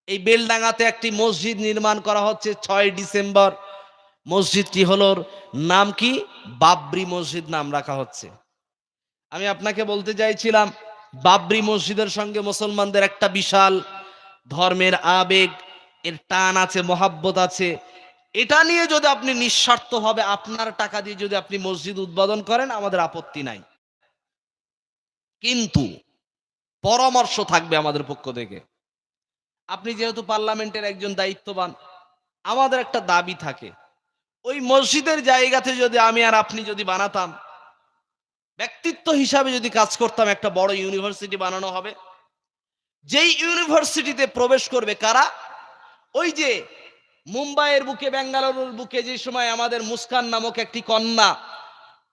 এই বেলডাঙ্গাতে একটি মসজিদ নির্মাণ করা হচ্ছে 6 ডিসেম্বর। মসজিদটি হলো, নাম কি? বাবরি মসজিদ নাম রাখা হচ্ছে। আমি আপনাকে বলতে চাইছিলাম, বাবরি মসজিদের সঙ্গে মুসলমানদের একটা বিশাল ধর্মের আবেগ, এর টান আছে, মহাব্বত আছে। এটা নিয়ে যদি আপনি নিঃস্বার্থভাবে আপনার টাকা দিয়ে যদি আপনি মসজিদ উদ্বোধন করেন, আমাদের আপত্তি নাই, কিন্তু পরামর্শ থাকবে আমাদের পক্ষ থেকে। আপনি যেহেতু পার্লামেন্টের একজন দায়িত্ববান, আমাদের একটা দাবি থাকে, ওই মসজিদের জায়গাতে যদি আমি আর আপনি যদি বানাতাম, ব্যক্তিত্ব হিসাবে যদি কাজ করতাম, একটা বড় ইউনিভার্সিটি বানানো হবে। যেই ইউনিভার্সিটিতে প্রবেশ করবে কারা? ওই যে মুম্বাইয়ের বুকে, বেঙ্গালুরুর বুকে যে সময় আমাদের মুস্কান নামক একটি কন্যা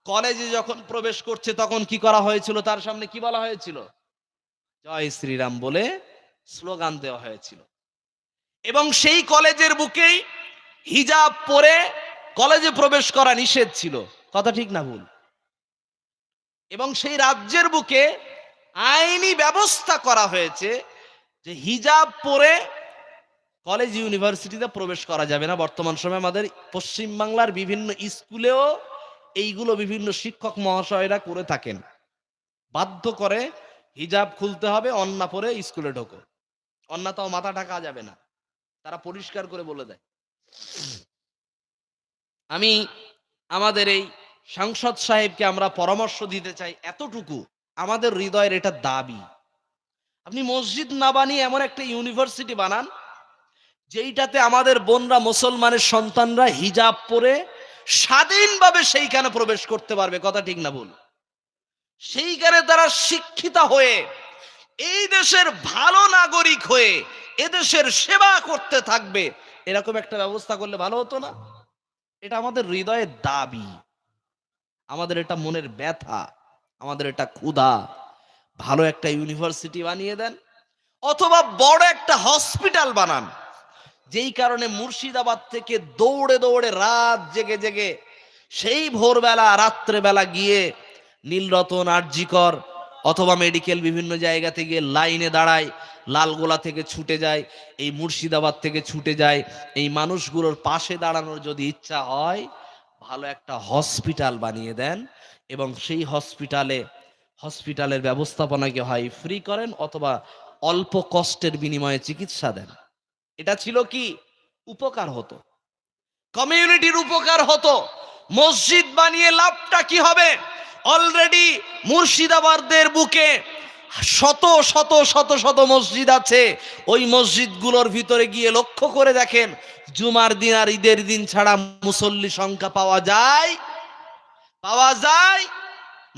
কলেজে যখন প্রবেশ করছে, তখন কি করা হয়েছিল? তার সামনে কি বলা হয়েছিল? জয় শ্রীরাম বলে স্লোগান দেওয়া হয়েছিল। এবং সেই কলেজের বুকেই হিজাব পরে কলেজে প্রবেশ করা নিষেধ ছিল। কথা ঠিক না ভুল? এবং সেই রাজ্যের বুকে আইনি ব্যবস্থা করা হয়েছে যে হিজাব পরে কলেজ ইউনিভার্সিটিতে প্রবেশ করা যাবে না। বর্তমান সময়ে আমাদের পশ্চিমবাংলার বিভিন্ন স্কুলেও এইগুলো বিভিন্ন শিক্ষক মহাশয়রা করে থাকেন, বাধ্য করে হিজাব খুলতে হবে, অন্না পরে স্কুলে ঢোকো, অন্যতাও মাথা ঢাকা যাবে না, তারা পরিষ্কার করে বলে দেয়। আমি আমাদের এই সাংসদ সাহেবকে আমরা পরামর্শ দিতে চাই, এতটুকু আমাদের হৃদয়ের এটা দাবি, আপনি মসজিদ না বানিয়ে এমন একটা ইউনিভার্সিটি বানান যেইটাতে আমাদের বোনরা, মুসলমানের সন্তানরা হিজাব পরে স্বাধীনভাবে সেইখানে প্রবেশ করতে পারবে। কথা ঠিক না ভুল? সেইখানে তারা শিক্ষিতা হয়ে এই দেশের ভালো নাগরিক হয়ে এদেশের সেবা করতে থাকবে। এরকম একটা ব্যবস্থা করলে ভালো হতো না? এটা আমাদের হৃদয়ের দাবি, আমাদের এটা মনের ব্যথা, আমাদের এটা ক্ষুধা। ভালো একটা ইউনিভার্সিটি বানিয়ে দেন, অথবা বড় একটা হসপিটাল বানান, যেই কারণে মুর্শিদাবাদ থেকে দৌড়ে দৌড়ে রাত জেগে জেগে সেই ভোরবেলা রাত্রেবেলা গিয়ে নীলরতন, আরজিকর অথবা মেডিকেল বিভিন্ন জায়গাতে গিয়ে লাইনে দাঁড়ায়, লালগোলা থেকে ছুটে যায়, এই মুর্শিদাবাদ থেকে ছুটে যায়, এই মানুষগুলোর পাশে দাঁড়ানোর যদি ইচ্ছা হয়, ভালো একটা হসপিটাল বানিয়ে দেন এবং সেই হসপিটালের ব্যবস্থাপনাকে হয় ফ্রি করেন অথবা অল্প কষ্টের বিনিময়ে চিকিৎসা দেন। এটা ছিল কি? উপকার হতো, কমিউনিটির উপকার হতো। মসজিদ বানিয়ে লাভটা কি হবে? অলরেডি মুর্শিদাবাদের বুকে শত শত শত শত মসজিদ আছে। ওই মসজিদগুলোর ভিতরে গিয়ে লক্ষ্য করে দেখেন, জুমার দিন আর ঈদের দিন ছাড়া মুসল্লি সংখ্যা পাওয়া যায়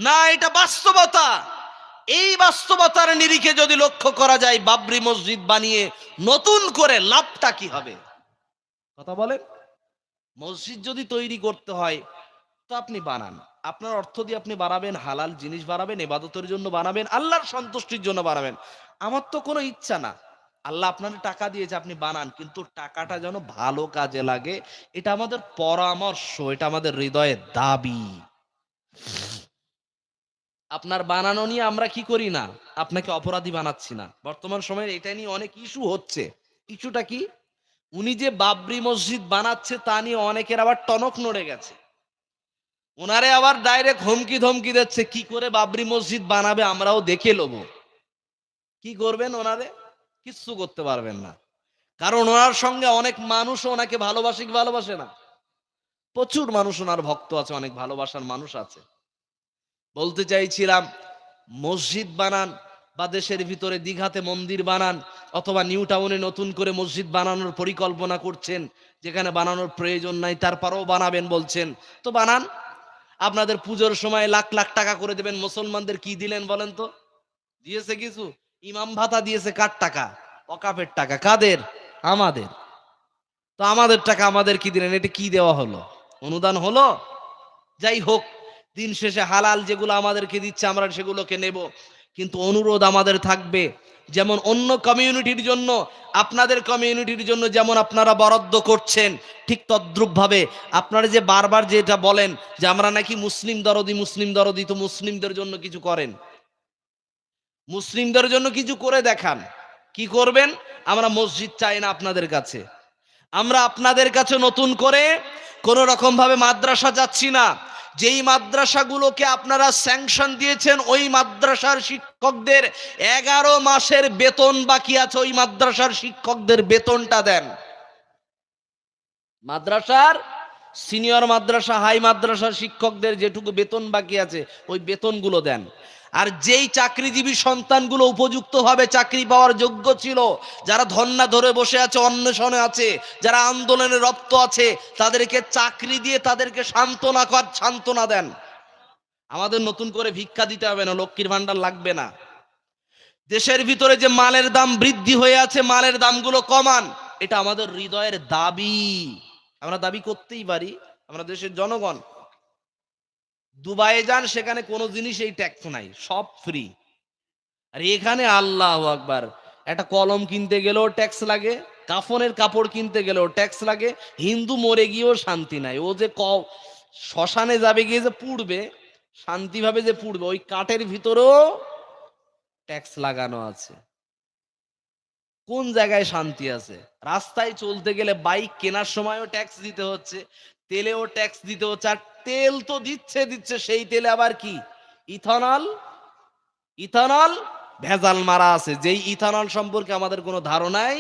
না? এটা বাস্তবতা। এই বাস্তবতার নিরিখে যদি লক্ষ্য করা যায়, বাবরি মসজিদ বানিয়ে নতুন করে লাভটা কি হবে? কথা বলেন। মসজিদ যদি তৈরি করতে হয় তো আপনি বানান, আপনার অর্থ দিয়ে আপনি বানাবেন, হালাল জিনিস বানাবেন, ইবাদতের জন্য বানাবেন, আল্লাহর সন্তুষ্টির জন্য বানাবেন। আমার তো কোনো ইচ্ছা না, আল্লাহ আপনাদের টাকা দিয়েছে, আপনি বানান, কিন্তু টাকাটা যেন ভালো কাজে লাগে। এটা আমাদের পরামর্শ, এটা আমাদের হৃদয়ের দাবি। আপনার বানানো নিয়ে আমরা কি করি না, আপনাকে অপরাধী বানাচ্ছি না। বর্তমান সময়ে এটা নিয়ে অনেক ইস্যু হচ্ছে। ইস্যুটা কি? উনি যে বাবরি মসজিদ বানাচ্ছে তা নিয়ে অনেকের আবার টনক নড়ে গেছে। ওনারে আবার ডাইরেক্ট হুমকি ধমকি দিচ্ছে, কি করে বাবরি মসজিদ বানাবে আমরাও দেখে লব। কি করবেন ওনারে? কিচ্ছু করতে পারবেন না, কারণ ওনার সঙ্গে অনেক মানুষ ওনাকে ভালোবাসে কি ভালোবাসে না? প্রচুর মানুষ ওনার ভক্ত আছে, অনেক ভালোবাসার মানুষ আছে। বলতে চাইছিলাম, মসজিদ বানান বা দেশের ভিতরে দীঘাতে মন্দির বানান, অথবা নিউ টাউনে নতুন করে মসজিদ বানানোর পরিকল্পনা করছেন, যেখানে বানানোর প্রয়োজন নাই তারপরেও বানাবেন বলছেন, তো বানান। আপনাদের পুজোর সময় লাখ লাখ টাকা করে দেবেন, মুসলমানদের কি দিলেন বলেন তো? দিয়েছে কিছু? ইমাম ভাতা দিয়েছে কার টাকা? ওয়াকাফের টাকা। কাদের? আমাদের। তো আমাদের টাকা আমাদের কি দিলেন? এটা কি দেওয়া হলো? অনুদান হলো? যাই হোক, দিন শেষে হালাল যেগুলো আমাদেরকে দিচ্ছে আমরা সেগুলোকে নেব, কিন্তু অনুরোধ আমাদের থাকবে, যেমন অন্য কমিউনিটির জন্য, আপনাদের কমিউনিটির জন্য যেমন আপনারা বরাদ্দ করছেন, ঠিক তদ্রুপ ভাবে আপনারা যে বারবার যেটা বলেন যে আমরা নাকি মুসলিম দরদি, তো মুসলিমদের জন্য কিছু করেন, মুসলিমদের জন্য কিছু করে দেখান। কি করবেন? আমরা মসজিদ চাই না আপনাদের কাছে, আমরা আপনাদের কাছে নতুন করে কোন রকম ভাবে মাদ্রাসা যাচ্ছি না। যেই মাদ্রাসাগুলোকে আপনারা স্যাংশন দিয়েছেন ওই মাদ্রাসার শিক্ষকদের 11 মাসের বেতন বাকি আছে, ওই মাদ্রাসার শিক্ষকদের বেতনটা দেন। মাদ্রাসার সিনিয়র মাদ্রাসা, হাই মাদ্রাসার শিক্ষকদের যেটুকু বেতন বাকি আছে ওই বেতনগুলো দেন। আর যেই চাকরিজীবী সন্তানগুলো উপযুক্তভাবে চাকরি পাওয়ার যোগ্য ছিল, যারা ধর্না ধরে বসে আছে, অন্বেষণে আছে, যারা আন্দোলনে রপ্ত আছে, তাদেরকে চাকরি দিয়ে তাদেরকে সান্ত্বনা দেন। আমাদের নতুন করে ভিক্ষা দিতে হবে না, লক্ষ্মীর ভান্ডার লাগবে না। দেশের ভিতরে যে মালের দাম বৃদ্ধি হয়ে আছে, মালের দামগুলো কমান, এটা আমাদের হৃদয়ের দাবি। আমরা দাবি করতেই পারি, আমরা দেশের জনগণ। দুবাইয়ে যান, সেখানে কোনো জিনিসেই ট্যাক্স নাই, সব ফ্রি। আর এখানে আল্লাহু আকবার, একটা কলম কিনতে গেলেও ট্যাক্স লাগে, কাফনের কাপড় কিনতে গেলেও ট্যাক্স লাগে। হিন্দু মরে গিয়েও শান্তি নাই, ও যে শ্মশানে যাবে গিয়ে যে পুড়বে, শান্তিভাবে যে পুড়বে, ওই কাঠের ভিতরেও ট্যাক্স লাগানো আছে। কোন জায়গায় শান্তি আছে? রাস্তায় চলতে গেলে, বাইক কেনার সময়ও ট্যাক্স দিতে হচ্ছে, তেলেও ট্যাক্স দিতে হচ্ছে। আর তেল তো দিচ্ছে, সেই তেলে আবার কি ইথানল ইথানল ভেজাল মারা আছে, যেই ইথানল সম্পর্কে আমাদের কোনো ধারণাই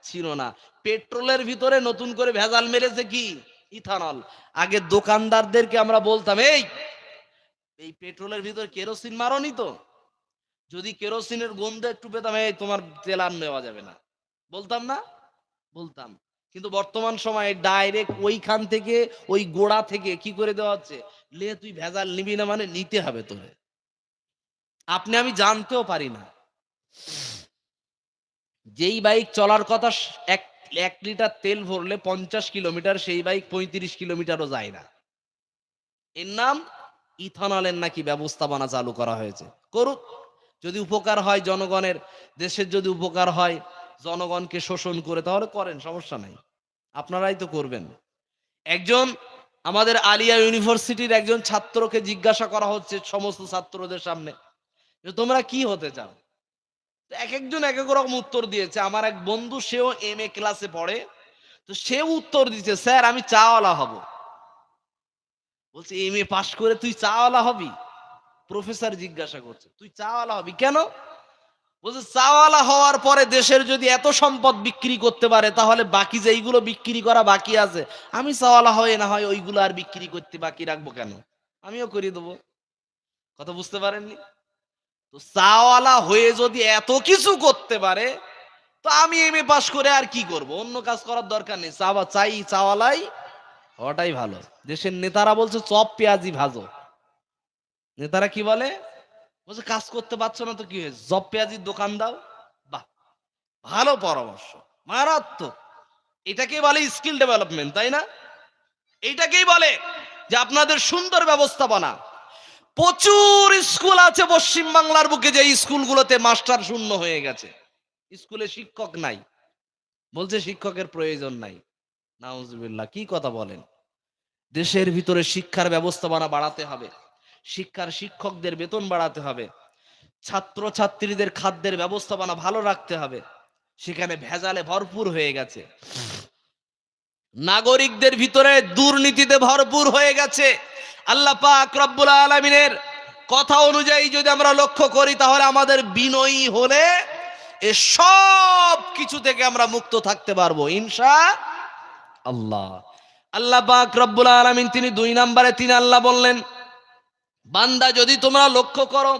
ছিল না। পেট্রোলের ভিতরে নতুন করে ভেজাল মেরেছে কি ইথানল। আগে দোকানদারদেরকে আমরা বলতাম, এই পেট্রোলের ভিতর কেরোসিন মারোনি তো? যদি কেরোসিনের গন্ধ একটু পেতাম, এই তোমার তেল আর নেওয়া যাবে না, বলতাম না? বলতাম। কিন্তু বর্তমান সময়ে ডাইরেক্ট ওইখান থেকে, ওই গোড়া থেকে কি করে দেওয়া হচ্ছে, লে তুই ভেজাল নিবি না মানে নিতে হবে তোরে, আপনি আমি জানতেও পারি না। যেই বাইক চলার কথা এক 1 লিটার তেল ভরলে 50 কিলোমিটার, সেই বাইক 35 কিলোমিটারও যায় না। এর নাম ইথানলের নাকি ব্যবস্থাপনা চালু করা হয়েছে। করুক, যদি উপকার হয় জনগণের, দেশের যদি উপকার হয়, জনগণকে শোষণ করে, তাহলে করেন, সমস্যা নাই, আপনারাই তো করবেন। একজন আমাদের আলিয়া ইউনিভার্সিটির একজন ছাত্রকে জিজ্ঞাসা করা হচ্ছে সমস্ত ছাত্রদের সামনে যে তোমরা কি হতে চাও? এক একজন এক এক রকম উত্তর দিয়েছে। আমার এক বন্ধু, সেও MA ক্লাসে পড়ে, তো সেও উত্তর দিচ্ছে, স্যার আমি চাওয়ালা হব। বলছে MA পাশ করে তুই চাওয়ালা হবি? প্রফেসর জিজ্ঞাসা করছে, তুই চাওয়ালা হবি কেন? বলছে চাওয়ালা হওয়ার পরে দেশের যদি এত সম্পদ বিক্রি করতে পারে, তাহলে বাকি যেইগুলো বিক্রি করা বাকি আছে, আমি চাওয়ালা হয়ে না হয় ওইগুলো আর বিক্রি করতে বাকি রাখবো কেন, আমিও করে দেবো। কথা বুঝতে পারেননি? তো চাওয়ালা হয়ে যদি এত কিছু করতে পারে, তো আমি MA পাস করে আর কি করব? অন্য কাজ করার দরকার নেই, চাওয়ালাই হওয়াটাই ভালো। দেশের নেতারা বলছে চপ পেঁয়াজি ভাজো। নেতারা কি বলে? বলছে কাজ করতে পারছো না তো কি হয়েছে, চপ পেঁয়াজির দোকান দাও। বাহ, ভালো পরামর্শ, মারাত্মক। এটাকেই বলে স্কিল ডেভেলপমেন্ট, তাই না? এইটাকেই বলে যে আপনাদের সুন্দর ব্যবস্থাপনা। প্রচুর স্কুল আছে পশ্চিম বাংলার বুকে, যে স্কুলগুলোতে মাস্টার শূন্য হয়ে গেছে, স্কুলে শিক্ষক নাই, বলছে শিক্ষকের প্রয়োজন নাই। নাউজুবিল্লাহ, কি কথা বলেন? দেশের ভিতরে শিক্ষার ব্যবস্থাপনা বাড়াতে হবে, শিক্ষকদের বেতন বাড়াতে হবে, ছাত্র ছাত্রীদের খাদ্যের ব্যবস্থাপনা ভালো রাখতে হবে। সেখানে ভেজালে ভরপুর হয়ে গেছে, নাগরিকদের ভিতরে দুর্নীতিতে ভরপুর হয়ে গেছে। আল্লাহ পাক রব্বুল আলামিনের কথা অনুযায়ী যদি আমরা লক্ষ্য করি, তাহলে আমাদের বিনয়ী হলে এ সব কিছু থেকে আমরা মুক্ত থাকতে পারবো ইনশাআল্লাহ। আল্লাহ পাক রব্বুল আলামিন তিনি 2 নম্বরে আল্লাহ বললেন, বান্দা যদি তোমরা লক্ষ্য করো,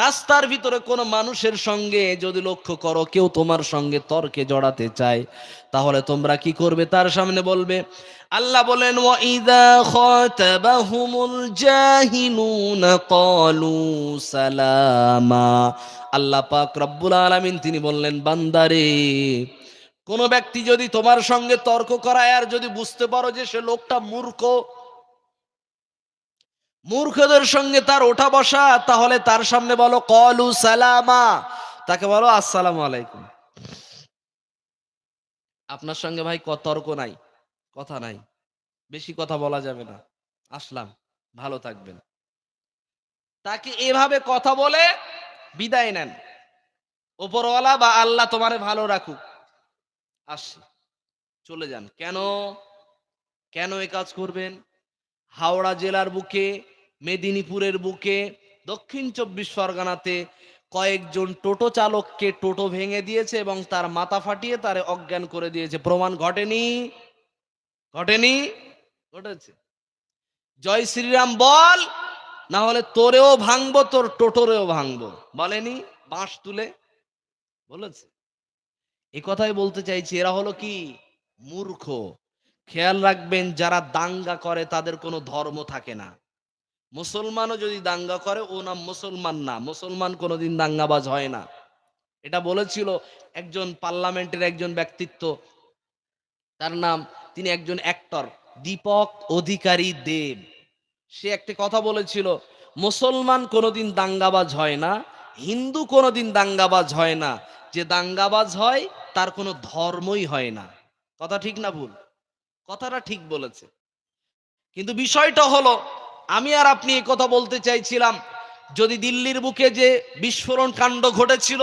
রাস্তার ভিতরে কোনো মানুষের সঙ্গে যদি লক্ষ্য করো কেউ তোমার সঙ্গে তর্কে জড়াতে চায়, তাহলে তোমরা কি করবে? তার সামনে বলবে। আল্লাহ বলেন, ওয়াইদা খাতাবাহুমুল জাহিলুনা ক্বালু সালামা। আল্লাহ পাক রব্বুল আলামিন তিনি বললেন, বান্দারে, কোন ব্যক্তি যদি তোমার সঙ্গে তর্ক করায়, আর যদি বুঝতে পারো যে সে লোকটা মূর্খ, মূর্খদের সঙ্গে তার ওঠা বসা, তাহলে তার সামনে বলো ক্বালু সালামা, তাকে বলো আসসালামু আলাইকুম। আপনার সঙ্গে ভাই তর্ক নাই, কথা নাই, বেশি কথা বলা যাবে না, আসলাম, ভালো থাকবেন। তাকে এভাবে কথা বলে বিদায় নেন। ওপরওয়ালা বা আল্লাহ তোমারে ভালো রাখুক, আসি চলে যান। কেন কেন এ কাজ করবেন? হাওড়া জেলার বুকে, মেদিনীপুরের বুকে, দক্ষিণ ২৪ পরগনাতে কয়েকজন টোটো চালককে টোটো ভেঙে দিয়েছে এবং তার মাথা ফাটিয়ে তারে অজ্ঞান করে দিয়েছে। প্রমাণ ঘটেনি? ঘটেনি? ঘটেছে। জয় শ্রীরাম বল, না হলে তোরেও ভাঙবো, তোর টোটোরেও ভাঙবো। বলেনি? বাঁশ তুলে বলেছে। এ কথাই বলতে চাইছি, এরা হলো কি? মূর্খ। খেয়াল রাখবেন, যারা দাঙ্গা করে তাদের কোনো ধর্ম থাকে না। মুসলমানও যদি দাঙ্গা করে, ও নাম মুসলমান না। মুসলমান কোনোদিন দাঙ্গাবাজ হয় না। এটা বলেছিল একজন পার্লামেন্টের একজন ব্যক্তিত্ব, তার নাম, তিনি একজন অ্যাক্টর, দীপক অধিকারী দেব। সে একটা কথা বলেছিল, মুসলমান কোনোদিন দাঙ্গাবাজ হয় না, হিন্দু কোনোদিন দাঙ্গাবাজ হয় না, যে দাঙ্গাবাজ হয় তার কোনো ধর্মই হয় না। কথা ঠিক না ভুল? কথাটা ঠিক বলেছে। কিন্তু বিষয়টা হলো, আমি আর আপনি এই কথা বলতে চাইছিলাম, যদি দিল্লির বুকে যে বিস্ফোরণ কাণ্ড ঘটেছিল,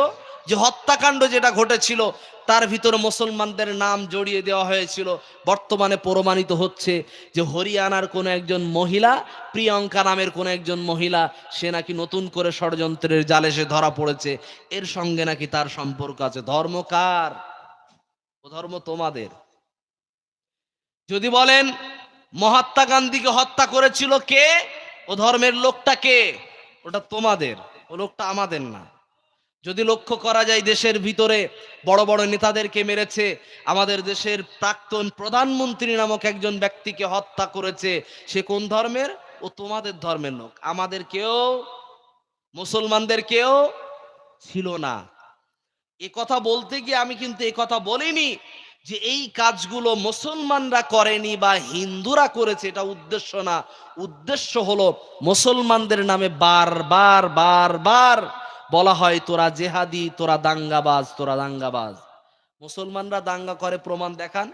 যে হত্যাকাণ্ড যেটা ঘটেছিল, তার ভিতরে মুসলমানদের নাম জড়িয়ে দেওয়া হয়েছিল, বর্তমানে প্রমাণিত হচ্ছে যে হরিয়ানার কোনো একজন মহিলা, প্রিয়ঙ্কা নামের কোনো একজন মহিলা, সে নাকি নতুন করে ষড়যন্ত্রের জালে সে ধরা পড়েছে, এর সঙ্গে নাকি তার সম্পর্ক আছে। ধর্ম কার? ও ধর্ম তোমাদের। যদি বলেন মহাত্মা গান্ধীকে হত্যা করেছিল কে, ও ধর্মের লোকটা কে, ওটা তোমাদের, ও লোকটা আমাদের না। যদি লক্ষ্য করা যায়, দেশের ভিতরে বড় বড় নেতাদেরকে মেরেছে, আমাদের দেশের প্রাক্তন প্রধানমন্ত্রী নামক একজন ব্যক্তিকে হত্যা করেছে, সে কোন ধর্মের? ও তোমাদের ধর্মের লোক। আমাদের কেউ, মুসলমানদের কেউ ছিল না। এ কথা বলতে গিয়ে আমি কিন্তু এ কথা বলিনি যে এই কাজগুলো মুসলমানরা করেনি বা হিন্দুরা করেছে, এটা উদ্দেশ্য না। উদ্দেশ্য হলো মুসলমানদের নামে বারবার বারবার বলা হয়, তোরা জেহাদি, তোরা দাঙ্গাবাজ, তোরা দাঙ্গাবাজ। মুসলমানরা দাঙ্গা করে, প্রমাণ দেখান।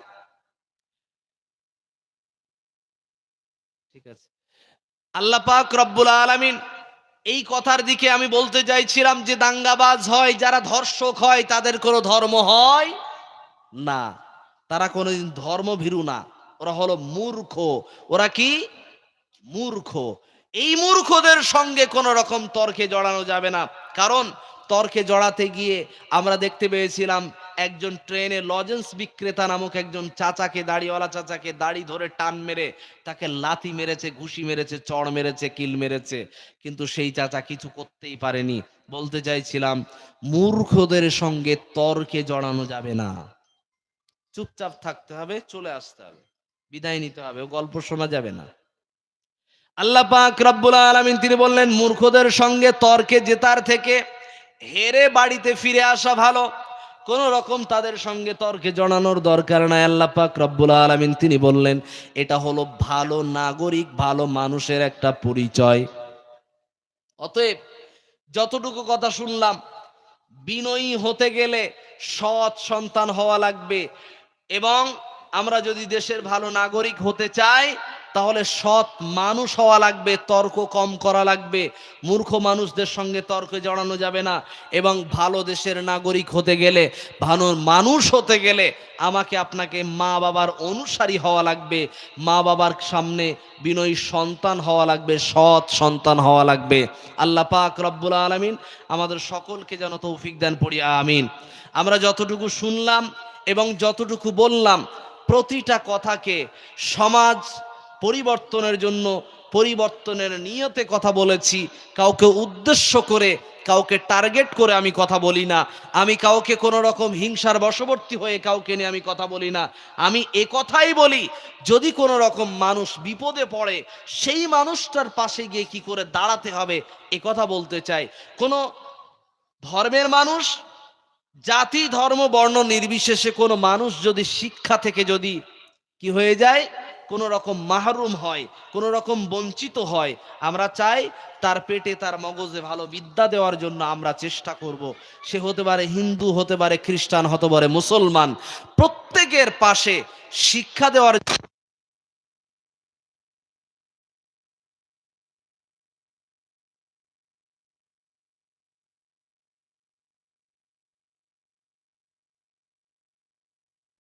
ঠিক আছে, আল্লাহ পাক রব্বুল আলামিন, এই কথার দিকে আমি বলতে চাইছিলাম যে দাঙ্গাবাজ হয়, যারা ধর্ষক হয়, তাদের কোনো ধর্ম হয় না। তারা কোনোদিন ধর্মভীরু না, ওরা হলো মূর্খ। ওরা কি? মূর্খ। এই মূর্খদের সঙ্গে কোনো রকম তর্কে জড়ানো যাবে না। কারণ তর্কে জড়াতে গিয়ে আমরা দেখতে পেয়েছিলাম একজন ট্রেনে লজেন্স বিক্রেতা নামক একজন চাচাকে, দাড়িওয়ালা চাচাকে দাড়ি ধরে টান মেরে তাকে লাথি মেরেছে, ঘুষি মেরেছে, চড় মেরেছে, কিল মেরেছে, কিন্তু সেই চাচা কিছু করতেই পারেনি। বলতে চাইছিলাম, মূর্খদের সঙ্গে তর্কে জড়ানো যাবে না। চুপচাপ থাকতে হবে, চলে আসতে হবে, বিদায় নিতে হবে, ও গল্প শোনা যাবে না। আল্লাহ পাক রব্বুল আলামিন তিনি বললেন, মূর্খদের সঙ্গে তর্কে জেতার থেকে হেরে বাড়িতে ফিরে আসা ভালো। কোন রকম তাদের সঙ্গে তর্কে জড়ানোর দরকার নাই। আল্লাহ পাক রব্বুল আলামিন তিনি বললেন, এটা হলো ভালো নাগরিক, ভালো মানুষের একটা পরিচয়। অতএব যতটুকু কথা শুনলাম, বিনয়ী হতে গেলে সৎ সন্তান হওয়া লাগবে, এবং আমরা যদি দেশের ভালো নাগরিক হতে চাই তাহলে সৎ মানুষ হওয়া লাগবে, তর্ক কম করা লাগবে, মূর্খ মানুষদের সঙ্গে তর্কে জড়ানো যাবে না। এবং ভালো দেশের নাগরিক হতে গেলে, ভালো মানুষ হতে গেলে আমাকে আপনাকে মা বাবার অনুসারী হওয়া লাগবে, মা বাবার সামনে বিনয়ী সন্তান হওয়া লাগবে, সৎ সন্তান হওয়া লাগবে। আল্লাহ পাক রব্বুল আলামিন আমাদের সকলকে যেন তৌফিক দান, পড়ি আমিন। আমরা যতটুকু শুনলাম এবং যতটুকু বললাম, প্রতিটা কথাকে সমাজ পরিবর্তনের জন্য, পরিবর্তনের নিয়তে কথা বলেছি। কাউকে উদ্দেশ্য করে, কাউকে টার্গেট করে আমি কথা বলি না। আমি কাউকে কোনো রকম হিংসার বশবর্তী হয়ে কাউকে নিয়ে আমি কথা বলি না। আমি এ কথাই বলি, যদি কোনো রকম মানুষ বিপদে পড়ে, সেই মানুষটার পাশে গিয়ে কি করে দাঁড়াতে হবে, এ কথা বলতে চাই। কোনো ধর্মের মানুষ, জাতি, ধর্ম, বর্ণ নির্বিশেষে কোনো মানুষ যদি শিক্ষা থেকে যদি কি হয়ে যায়, কোন রকম মাহরুম হয়, কোন রকম বঞ্চিত হয়, আমরা চাই তার পেটে, তার মগজে ভালো বিদ্যা দেওয়ার জন্য আমরা চেষ্টা করব। সে হতে পারে হিন্দু, হতে পারে খ্রিস্টান, হতে পারে মুসলমান, প্রত্যেকের পাশে শিক্ষা দেওয়ার